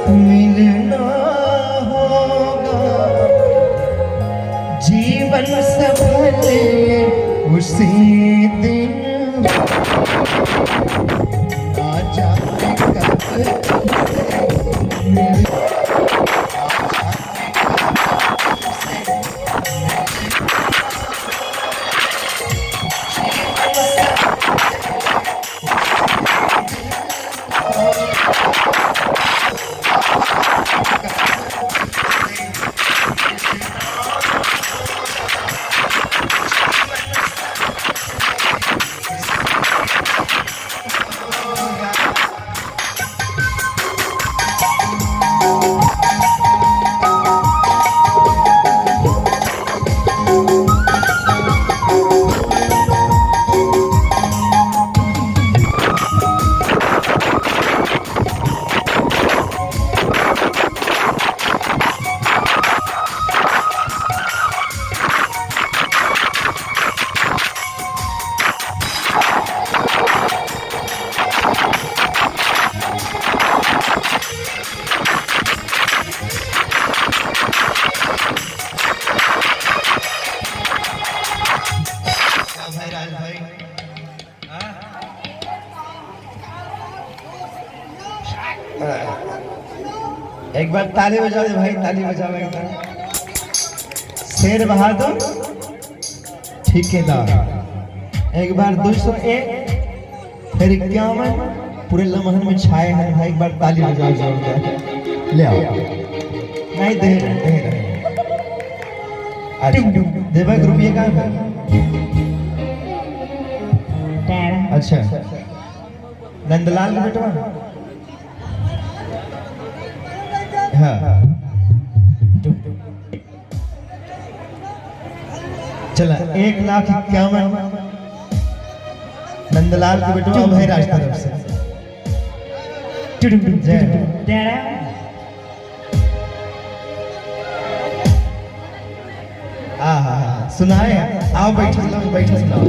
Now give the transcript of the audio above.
तुम मिलना होगा, जीवन सफल उसी दिन आ जाएगा। एक बार ताली बजा दे भाई, ताली बजाओ एक बार। शेर बहादुर ठेकेदार एक बार 201 फिर 51 पूरे लम्हन में छाए हैं भाई। एक बार ताली बजाओ जोरदार, ले आओ। नहीं दे रहे देवा रुपये का है। अच्छा नंदलाल का बेटा। हाँ चला 1,51,000 नंदलाल के बेटा अभय राज तरफ से। हाँ सुनाए। आओ बैठो बैठो सुनाओ।